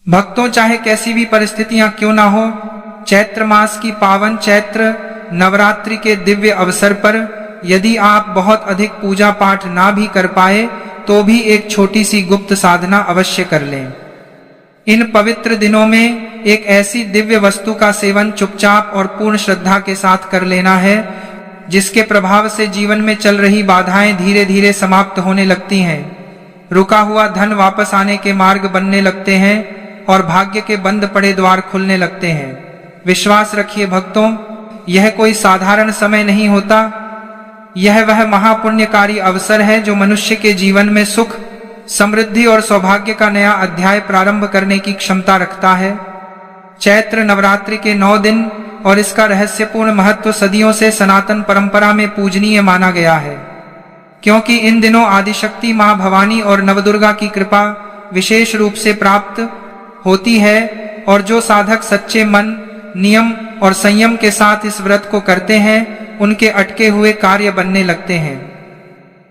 भक्तों, चाहे कैसी भी परिस्थितियां क्यों ना हो, चैत्र मास की पावन चैत्र नवरात्रि के दिव्य अवसर पर यदि आप बहुत अधिक पूजा पाठ ना भी कर पाए तो भी एक छोटी सी गुप्त साधना अवश्य कर लें। इन पवित्र दिनों में एक ऐसी दिव्य वस्तु का सेवन चुपचाप और पूर्ण श्रद्धा के साथ कर लेना है जिसके प्रभाव से जीवन में चल रही बाधाएं धीरे धीरे समाप्त होने लगती हैं, रुका हुआ धन वापस आने के मार्ग बनने लगते हैं और भाग्य के बंद पड़े द्वार खुलने लगते हैं। विश्वास रखिए भक्तों, यह कोई साधारण समय नहीं होता। यह वह महापुण्यकारी अवसर है जो मनुष्य के जीवन में सुख, समृद्धि और सौभाग्य का नया अध्याय प्रारंभ करने की क्षमता रखता है। चैत्र नवरात्रि के 9 दिन और इसका रहस्यपूर्ण महत्व सदियों से सनातन परंपरा में पूजनीय माना गया है, क्योंकि इन दिनों आदिशक्ति मां भवानी और नवदुर्गा की कृपा विशेष रूप से प्राप्त होती है और जो साधक सच्चे मन, नियम और संयम के साथ इस व्रत को करते हैं उनके अटके हुए कार्य बनने लगते हैं।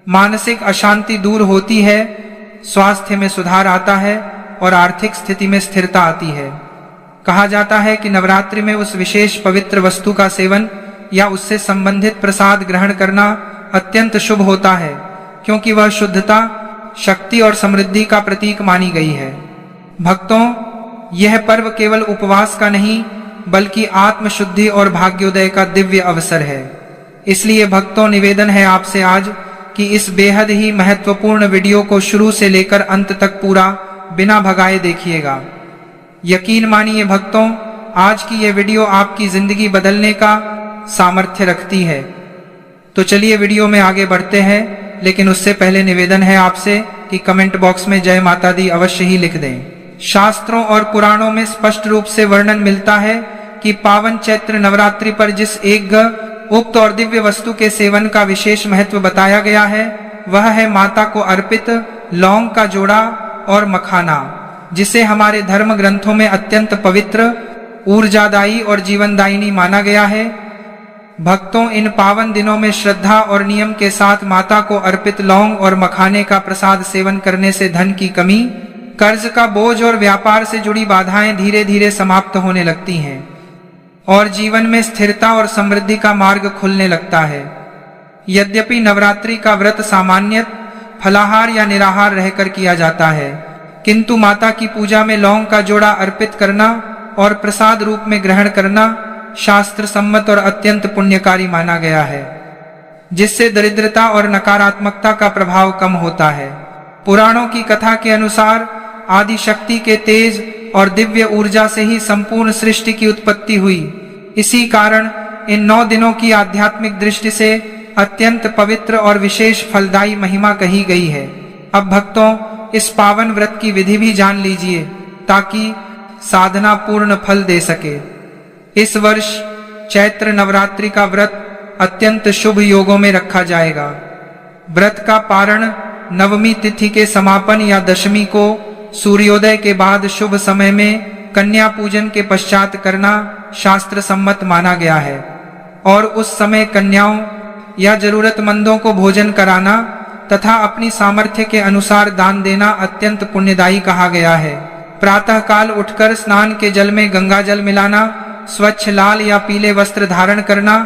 मानसिक अशांति दूर होती है, स्वास्थ्य में सुधार आता है और आर्थिक स्थिति में स्थिरता आती है। कहा जाता है कि नवरात्रि में उस विशेष पवित्र वस्तु का सेवन या उससे संबंधित प्रसाद ग्रहण करना अत्यंत शुभ होता है, क्योंकि वह शुद्धता, शक्ति और समृद्धि का प्रतीक मानी गई है। भक्तों, यह पर्व केवल उपवास का नहीं बल्कि आत्मशुद्धि और भाग्योदय का दिव्य अवसर है। इसलिए भक्तों, निवेदन है आपसे आज कि इस बेहद ही महत्वपूर्ण वीडियो को शुरू से लेकर अंत तक पूरा बिना भगाए देखिएगा। यकीन मानिए भक्तों, आज की यह वीडियो आपकी जिंदगी बदलने का सामर्थ्य रखती है। तो चलिए वीडियो में आगे बढ़ते हैं, लेकिन उससे पहले निवेदन है आपसे कि कमेंट बॉक्स में जय माता दी अवश्य ही लिख दें। शास्त्रों और पुराणों में स्पष्ट रूप से वर्णन मिलता है कि पावन चैत्र नवरात्रि पर जिस एक उक्त और दिव्य वस्तु के सेवन का विशेष महत्व बताया गया है वह है माता को अर्पित लौंग का जोड़ा और मखाना, जिसे हमारे धर्म ग्रंथों में अत्यंत पवित्र, ऊर्जादायी और जीवनदायिनी माना गया है। भक्तों, इन पावन दिनों में श्रद्धा और नियम के साथ माता को अर्पित लौंग और मखाने का प्रसाद सेवन करने से धन की कमी, कर्ज का बोझ और व्यापार से जुड़ी बाधाएं धीरे धीरे समाप्त होने लगती हैं और जीवन में स्थिरता और समृद्धि का मार्ग खुलने लगता है। यद्यपि नवरात्रि का व्रत सामान्यत फलाहार या निराहार रहकर किया जाता है, किंतु माता की पूजा में लौंग का जोड़ा अर्पित करना और प्रसाद रूप में ग्रहण करना शास्त्र सम्मत और अत्यंत पुण्यकारी माना गया है, जिससे दरिद्रता और नकारात्मकता का प्रभाव कम होता है। पुराणों की कथा के अनुसार आदि शक्ति के तेज और दिव्य ऊर्जा से ही संपूर्ण सृष्टि की उत्पत्ति हुई। इसी कारण इन 9 दिनों की आध्यात्मिक दृष्टि से अत्यंत पवित्र और विशेष फलदायी महिमा कही गई है। अब भक्तों, इस पावन व्रत की विधि भी जान लीजिए ताकि साधना पूर्ण फल दे सके। इस वर्ष चैत्र नवरात्रि का व्रत अत्यंत शुभ योगों में रखा जाएगा। व्रत का पारण नवमी तिथि के समापन या दशमी को सूर्योदय के बाद शुभ समय में कन्या पूजन के पश्चात करना शास्त्र सम्मत माना गया है और उस समय कन्याओं या जरूरतमंदों को भोजन कराना तथा अपनी सामर्थ्य के अनुसार दान देना अत्यंत पुण्यदायी कहा गया है। प्रातः काल उठकर स्नान के जल में गंगा जल मिलाना, स्वच्छ लाल या पीले वस्त्र धारण करना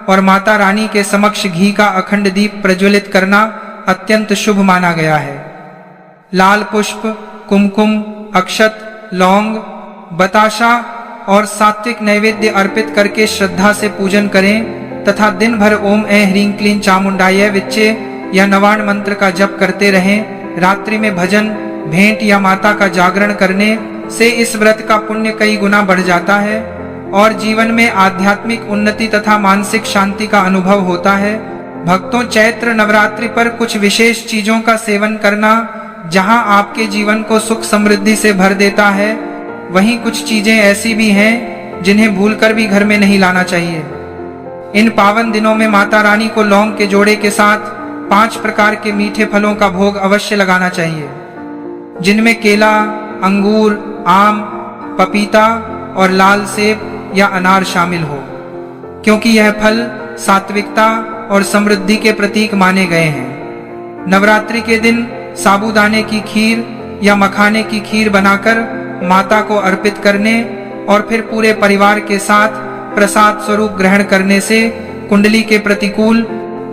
और माता रानी के समक्ष घी का अखंड दीप प्रज्वलित करना अत्यंत शुभ माना गया है। लाल पुष्प, कुमकुम, अक्षत, लौंग, बताशा और सात्विक नैवेद्य अर्पित करके श्रद्धा से पूजन करें तथा दिन भर ओम ऐं ह्रीं क्लीं चामुंडाय विच्चे या नवाण मंत्र का जप करते रहें। रात्रि में भजन, भेंट या माता का जागरण करने से इस व्रत का पुण्य कई गुना बढ़ जाता है और जीवन में आध्यात्मिक उन्नति तथा मानसिक शांति का अनुभव होता है। भक्तों, चैत्र नवरात्रि पर कुछ विशेष चीजों का सेवन करना जहां आपके जीवन को सुख समृद्धि से भर देता है, वहीं कुछ चीजें ऐसी भी हैं जिन्हें भूलकर भी घर में नहीं लाना चाहिए। इन पावन दिनों में माता रानी को लौंग के जोड़े के साथ 5 प्रकार के मीठे फलों का भोग अवश्य लगाना चाहिए, जिनमें केला, अंगूर, आम, पपीता और लाल सेब या अनार शामिल हो, क्योंकि यह फल सात्विकता और समृद्धि के प्रतीक माने गए हैं। नवरात्रि के दिन साबूदाने की खीर या मखाने की खीर बनाकर माता को अर्पित करने और फिर पूरे परिवार के साथ प्रसाद स्वरूप ग्रहण करने से कुंडली के प्रतिकूल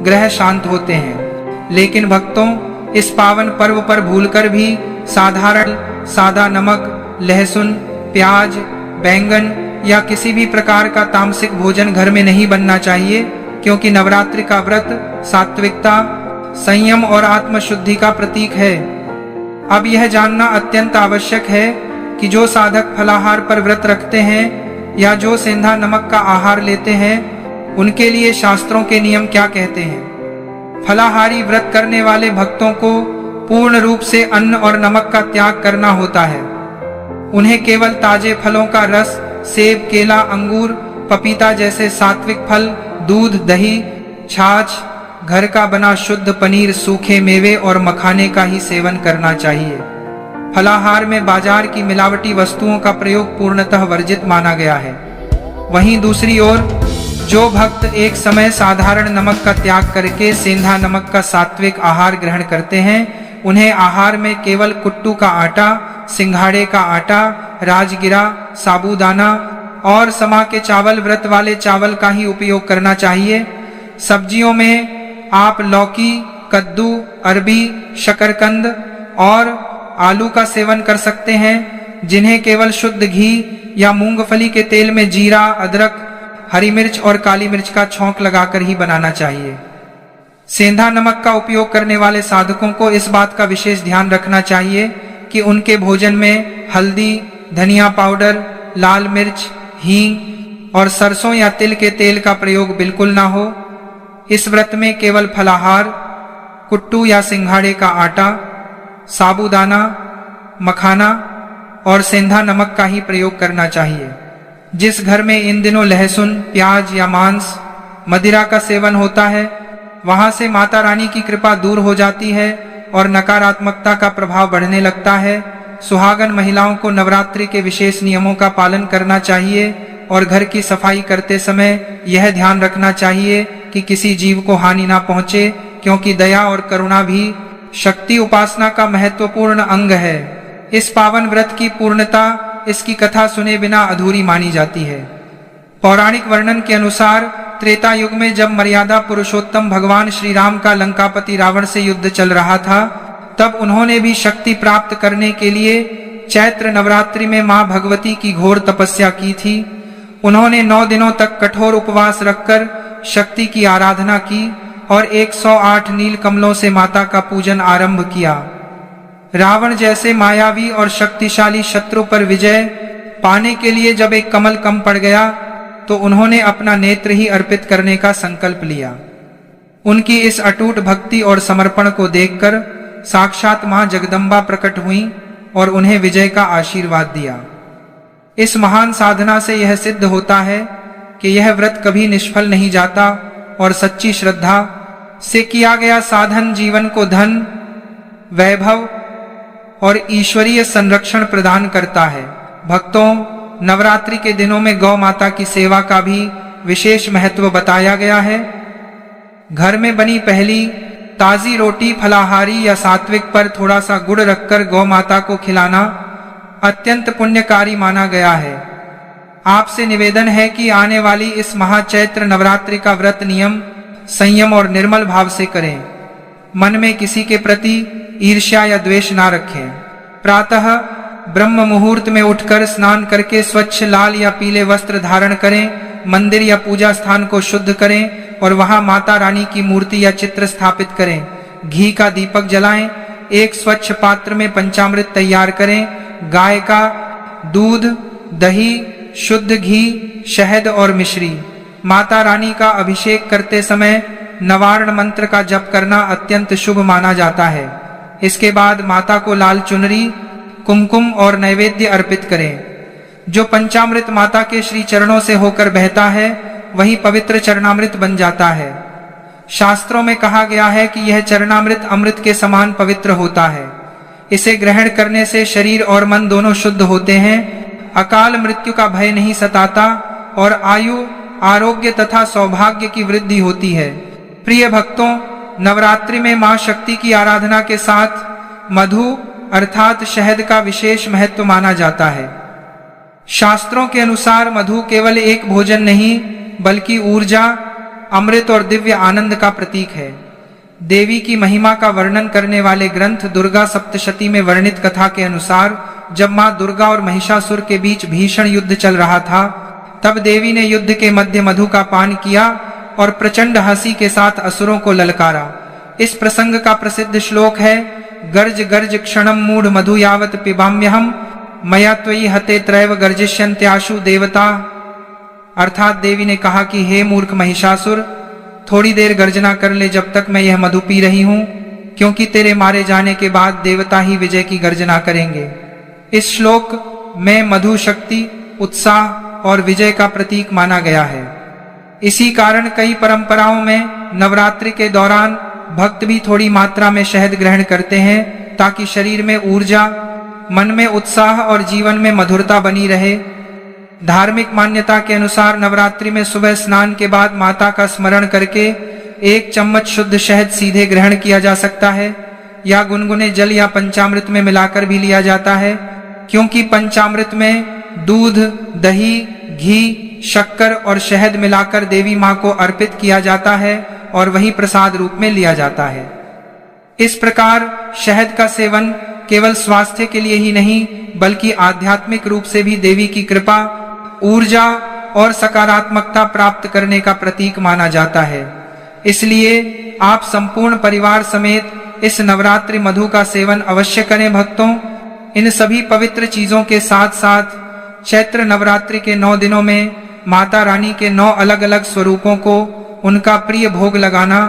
ग्रह शांत होते हैं। लेकिन भक्तों, इस पावन पर्व पर भूलकर भी साधारण सादा नमक, लहसुन, प्याज, बैंगन या किसी भी प्रकार का तामसिक भोजन घर में नहीं बनना चाहिए, क्योंकि नवरात्रि का व्रत सात्विकता, संयम और आत्मशुद्धि का प्रतीक है। अब यह जानना अत्यंत आवश्यक है कि जो साधक फलाहार पर व्रत रखते हैं या जो सेंधा नमक का आहार लेते हैं, उनके लिए शास्त्रों के नियम क्या कहते हैं। फलाहारी व्रत करने वाले भक्तों को पूर्ण रूप से अन्न और नमक का त्याग करना होता है। उन्हें केवल ताजे फलों का रस, सेब, केला, अंगूर, पपीता जैसे सात्विक फल, दूध, दही, छाछ, घर का बना शुद्ध पनीर, सूखे मेवे और मखाने का ही सेवन करना चाहिए। फलाहार में बाजार की मिलावटी वस्तुओं का प्रयोग पूर्णतः वर्जित माना गया है। वहीं दूसरी ओर जो भक्त एक समय साधारण नमक का त्याग करके सेंधा नमक का सात्विक आहार ग्रहण करते हैं, उन्हें आहार में केवल कुट्टू का आटा, सिंघाड़े का आटा, राजगिरा, साबूदाना और समा के चावल, व्रत वाले चावल का ही उपयोग करना चाहिए। सब्जियों में आप लौकी, कद्दू, अरबी, शकरकंद और आलू का सेवन कर सकते हैं, जिन्हें केवल शुद्ध घी या मूंगफली के तेल में जीरा, अदरक, हरी मिर्च और काली मिर्च का छौंक लगाकर ही बनाना चाहिए। सेंधा नमक का उपयोग करने वाले साधकों को इस बात का विशेष ध्यान रखना चाहिए कि उनके भोजन में हल्दी, धनिया पाउडर, लाल मिर्च, हींग और सरसों या तिल के तेल का प्रयोग बिल्कुल ना हो। इस व्रत में केवल फलाहार, कुट्टू या सिंघाड़े का आटा, साबूदाना, मखाना और सेंधा नमक का ही प्रयोग करना चाहिए। जिस घर में इन दिनों लहसुन, प्याज या मांस, मदिरा का सेवन होता है, वहां से माता रानी की कृपा दूर हो जाती है और नकारात्मकता का प्रभाव बढ़ने लगता है। सुहागन महिलाओं को नवरात्रि के विशेष नियमों का पालन करना चाहिए और घर की सफाई करते समय यह ध्यान रखना चाहिए कि किसी जीव को हानि ना पहुंचे, क्योंकि दया और करुणा भी शक्ति उपासना का महत्वपूर्ण अंग है। इस पावन व्रत की पूर्णता इसकी कथा सुने बिना अधूरी मानी जाती है। पौराणिक वर्णन के अनुसार त्रेता युग में जब मर्यादा पुरुषोत्तम भगवान श्री राम का लंकापति रावण से युद्ध चल रहा था, तब उन्होंने भी शक्ति प्राप्त करने के लिए चैत्र नवरात्रि में मां भगवती की घोर तपस्या की थी। उन्होंने 9 दिनों तक कठोर उपवास रखकर शक्ति की आराधना की और 108 नील कमलों से माता का पूजन आरंभ किया। रावण जैसे मायावी और शक्तिशाली शत्रु पर विजय पाने के लिए जब एक कमल कम पड़ गया, तो उन्होंने अपना नेत्र ही अर्पित करने का संकल्प लिया। उनकी इस अटूट भक्ति और समर्पण को देखकर साक्षात मां जगदम्बा प्रकट हुई और उन्हें विजय का आशीर्वाद दिया। इस महान साधना से यह सिद्ध होता है कि यह व्रत कभी निष्फल नहीं जाता और सच्ची श्रद्धा से किया गया साधन जीवन को धन, वैभव और ईश्वरीय संरक्षण प्रदान करता है। भक्तों, नवरात्रि के दिनों में गौ माता की सेवा का भी विशेष महत्व बताया गया है। घर में बनी पहली ताजी रोटी, फलाहारी या सात्विक पर थोड़ा सा गुड़ रखकर गौ माता को खिलाना अत्यंत पुण्यकारी माना गया है। आपसे निवेदन है कि आने वाली इस महाचैत्र नवरात्रि का व्रत नियम, संयम और निर्मल भाव से करें। मन में किसी के प्रति ईर्ष्या या द्वेष ना रखें। प्रातः ब्रह्म मुहूर्त में उठकर स्नान करके स्वच्छ लाल या पीले वस्त्र धारण करें। मंदिर या पूजा स्थान को शुद्ध करें और वहां माता रानी की मूर्ति या चित्र स्थापित करें। घी का दीपक जलाएं। एक स्वच्छ पात्र में पंचामृत तैयार करें। गाय का दूध, दही, शुद्ध घी, शहद और मिश्री। माता रानी का अभिषेक करते समय नवार्ण मंत्र का जप करना अत्यंत शुभ माना जाता है। इसके बाद माता को लाल चुनरी, कुमकुम और नैवेद्य अर्पित करें। जो पंचामृत माता के श्री चरणों से होकर बहता है, वही पवित्र चरणामृत बन जाता है। शास्त्रों में कहा गया है कि यह चरणामृत अमृत के समान पवित्र होता है। इसे ग्रहण करने से शरीर और मन दोनों शुद्ध होते हैं। अकाल मृत्यु का भय नहीं सताता और आयु, आरोग्य तथा सौभाग्य की वृद्धि होती है। प्रिय भक्तों, नवरात्रि में मां शक्ति की आराधना के साथ मधु, अर्थात शहद का विशेष महत्व माना जाता है। शास्त्रों के अनुसार मधु केवल एक भोजन नहीं बल्कि ऊर्जा, अमृत और दिव्य आनंद का प्रतीक है। देवी की महिमा का वर्णन करने वाले ग्रंथ दुर्गा सप्तशती में वर्णित कथा के अनुसार जब मां दुर्गा और महिषासुर के बीच भीषण युद्ध चल रहा था, तब देवी ने युद्ध के मध्य मधु का पान किया और प्रचंड हंसी के साथ असुरों को ललकारा। इस प्रसंग का प्रसिद्ध श्लोक है, गर्ज गर्ज क्षणम मूढ़ मधु यावत पिबाम्यहम मया त्वयि हते त्रैव गर्जिष्यन्त्याशु देवता। अर्थात देवी ने कहा कि हे मूर्ख महिषासुर, थोड़ी देर गर्जना कर ले जब तक मैं यह मधु पी रही हूं, क्योंकि तेरे मारे जाने के बाद देवता ही विजय की गर्जना करेंगे। इस श्लोक में मधु शक्ति, उत्साह और विजय का प्रतीक माना गया है। इसी कारण कई परंपराओं में नवरात्रि के दौरान भक्त भी थोड़ी मात्रा में शहद ग्रहण करते हैं ताकि शरीर में ऊर्जा, मन में उत्साह और जीवन में मधुरता बनी रहे। धार्मिक मान्यता के अनुसार नवरात्रि में सुबह स्नान के बाद माता का स्मरण करके 1 चम्मच शुद्ध शहद सीधे ग्रहण किया जा सकता है या गुनगुने जल या पंचामृत में मिलाकर भी लिया जाता है, क्योंकि पंचामृत में दूध, दही, घी, शक्कर और शहद मिलाकर देवी मां को अर्पित किया जाता है और वही प्रसाद रूप में लिया जाता है। इस प्रकार शहद का सेवन केवल स्वास्थ्य के लिए ही नहीं बल्कि आध्यात्मिक रूप से भी देवी की कृपा, ऊर्जा और सकारात्मकता प्राप्त करने का प्रतीक माना जाता है। इसलिए आप संपूर्ण परिवार समेत इस नवरात्रि मधु का सेवन अवश्य करें। भक्तों, इन सभी पवित्र चीजों के साथ साथ चैत्र नवरात्रि के 9 दिनों में माता रानी के 9 अलग अलग स्वरूपों को उनका प्रिय भोग लगाना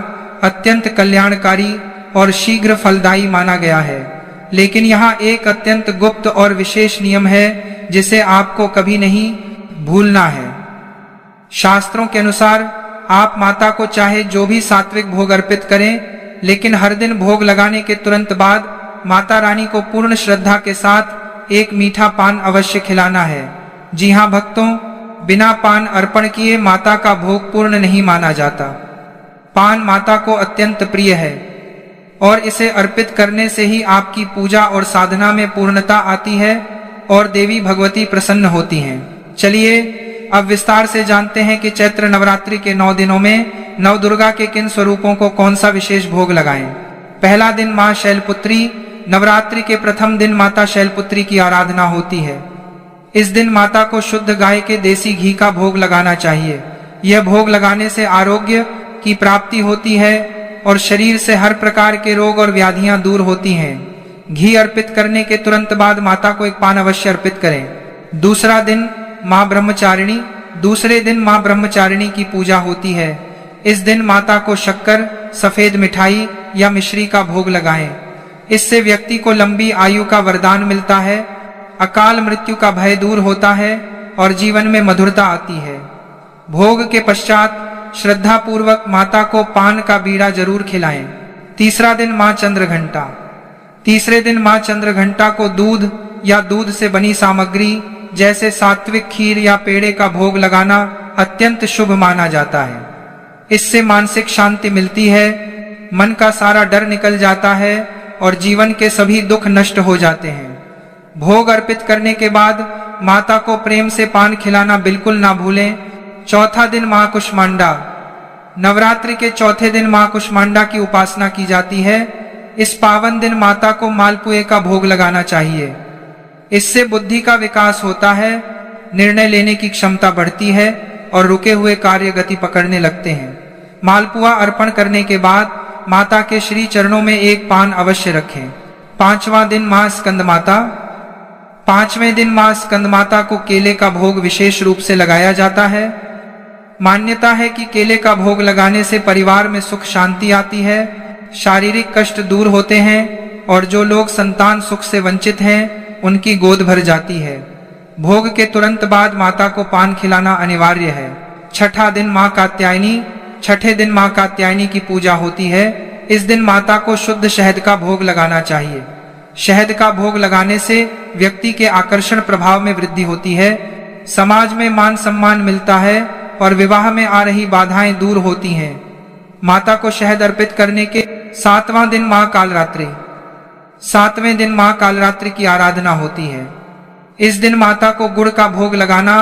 अत्यंत कल्याणकारी और शीघ्र फलदायी माना गया है। लेकिन यहाँ एक अत्यंत गुप्त और विशेष नियम है जिसे आपको कभी नहीं भूलना है। शास्त्रों के अनुसार आप माता को चाहे जो भी सात्विक भोग अर्पित करें, लेकिन हर दिन भोग लगाने के तुरंत बाद माता रानी को पूर्ण श्रद्धा के साथ एक मीठा पान अवश्य खिलाना है। जी हाँ भक्तों, बिना पान अर्पण किए माता का भोग पूर्ण नहीं माना जाता। पान माता को अत्यंत प्रिय है और इसे अर्पित करने से ही आपकी पूजा और साधना में पूर्णता आती है और देवी भगवती प्रसन्न होती हैं। चलिए अब विस्तार से जानते हैं कि चैत्र नवरात्रि के 9 दिनों में नवदुर्गा के किन स्वरूपों को कौन सा विशेष भोग लगाएं। पहला दिन मां शैलपुत्री। नवरात्रि के प्रथम दिन माता शैलपुत्री की आराधना होती है। इस दिन माता को शुद्ध गाय के देसी घी का भोग लगाना चाहिए। यह भोग लगाने से आरोग्य की प्राप्ति होती है और शरीर से हर प्रकार के रोग और व्याधियां दूर होती हैं। घी अर्पित करने के तुरंत बाद माता को एक पान अवश्य अर्पित करें। दूसरा दिन मां ब्रह्मचारिणी। दूसरे दिन मां ब्रह्मचारिणी की पूजा होती है। इस दिन माता को शक्कर, सफेद मिठाई या मिश्री का भोग लगाएं। इससे व्यक्ति को लंबी आयु का वरदान मिलता है, अकाल मृत्यु का भय दूर होता है और जीवन में मधुरता आती है। भोग के पश्चात श्रद्धा पूर्वक माता को पान का बीड़ा जरूर खिलाएं। तीसरा दिन मां चंद्रघंटा। तीसरे दिन मां चंद्रघंटा को दूध या दूध से बनी सामग्री जैसे सात्विक खीर या पेड़े का भोग लगाना अत्यंत शुभ माना जाता है। इससे मानसिक शांति मिलती है, मन का सारा डर निकल जाता है और जीवन के सभी दुख नष्ट हो जाते हैं। भोग अर्पित करने के बाद माता को प्रेम से पान खिलाना बिल्कुल ना भूलें। चौथा दिन मां कुष्मांडा। नवरात्रि के चौथे दिन मां कुष्मांडा की उपासना की जाती है। इस पावन दिन माता को मालपुए का भोग लगाना चाहिए। इससे बुद्धि का विकास होता है, निर्णय लेने की क्षमता बढ़ती है और रुके हुए कार्य गति पकड़ने लगते हैं। मालपुआ अर्पण करने के बाद माता के श्री चरणों में एक पान अवश्य रखें। पांचवां दिन मां स्कंदमाता। पांचवें दिन मां स्कंदमाता को केले का भोग विशेष रूप से लगाया जाता है। मान्यता है कि केले का भोग लगाने से परिवार में सुख शांति आती है, शारीरिक कष्ट दूर होते हैं और जो लोग संतान सुख से वंचित हैं उनकी गोद भर जाती है। भोग के तुरंत बाद माता को पान खिलाना अनिवार्य है। छठा दिन मां कात्यायनी। छठे दिन मां कात्यायनी की पूजा होती है। इस दिन माता को शुद्ध शहद का भोग लगाना चाहिए। शहद का भोग लगाने से व्यक्ति के आकर्षण प्रभाव में वृद्धि होती है, समाज में मान सम्मान मिलता है और विवाह में आ रही बाधाएं दूर होती हैं। माता को शहद अर्पित करने के 7वां दिन मां कालरात्रि। 7वें दिन मां कालरात्रि की आराधना होती है। इस दिन माता को गुड़ का भोग लगाना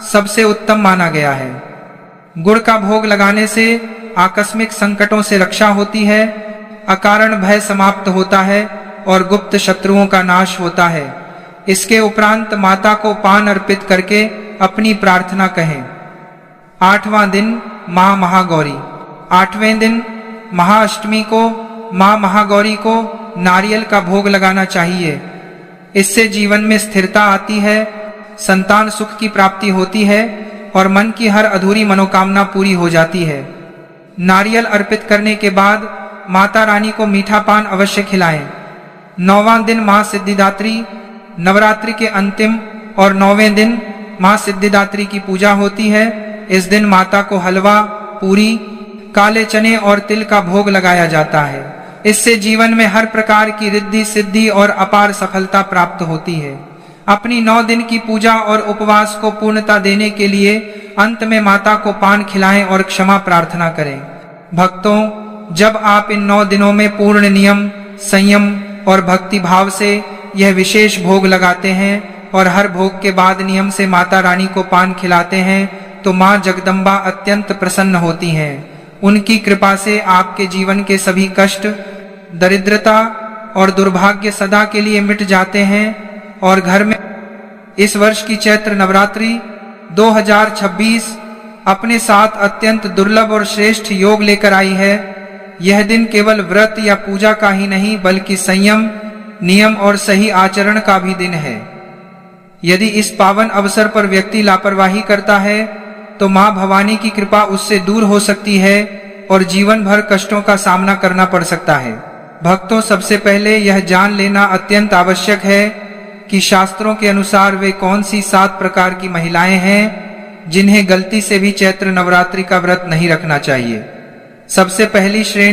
सबसे उत्तम माना गया है। गुड़ का भोग लगाने से आकस्मिक संकटों से रक्षा होती है, अकारण भय समाप्त होता है और गुप्त शत्रुओं का नाश होता है। इसके उपरांत माता को पान अर्पित करके अपनी प्रार्थना कहें। 8वां दिन मां महागौरी। 8वें दिन महाअष्टमी को मां महागौरी को नारियल का भोग लगाना चाहिए। इससे जीवन में स्थिरता आती है, संतान सुख की प्राप्ति होती है और मन की हर अधूरी मनोकामना पूरी हो जाती है। नारियल अर्पित करने के बाद माता रानी को मीठा पान अवश्य खिलाएं। 9वां दिन मां सिद्धिदात्री। नवरात्रि के अंतिम और 9वें दिन मां सिद्धिदात्री की पूजा होती है। इस दिन माता को हलवा, पूरी, काले चने और तिल का भोग लगाया जाता है। इससे जीवन में हर प्रकार की रिद्धि सिद्धि और अपार सफलता प्राप्त होती है। अपनी 9 दिन की पूजा और उपवास को पूर्णता देने के लिए अंत में माता को पान खिलाएं और क्षमा प्रार्थना करें। भक्तों, जब आप इन 9 दिनों में पूर्ण नियम, संयम और भक्ति भाव से यह विशेष भोग लगाते हैं और हर भोग के बाद नियम से माता रानी को पान खिलाते हैं तो मां जगदम्बा अत्यंत प्रसन्न होती हैं। उनकी कृपा से आपके जीवन के सभी कष्ट, दरिद्रता और दुर्भाग्य सदा के लिए मिट जाते हैं और घर में इस वर्ष की चैत्र नवरात्रि 2026 अपने साथ अत्यंत दुर्लभ और श्रेष्ठ योग लेकर आई है। यह दिन केवल व्रत या पूजा का ही नहीं बल्कि संयम, नियम और सही आचरण का भी दिन है। यदि इस पावन अवसर पर व्यक्ति लापरवाही करता है तो मां भवानी की कृपा उससे दूर हो सकती है और जीवन भर कष्टों का सामना करना पड़ सकता है। भक्तों, सबसे पहले यह जान लेना अत्यंत आवश्यक है कि शास्त्रों के अनुसार वे कौन सी 7 प्रकार की महिलाएं हैं जिन्हें गलती से भी चैत्र नवरात्रि का व्रत नहीं रखना चाहिए। सबसे पहली श्रेणी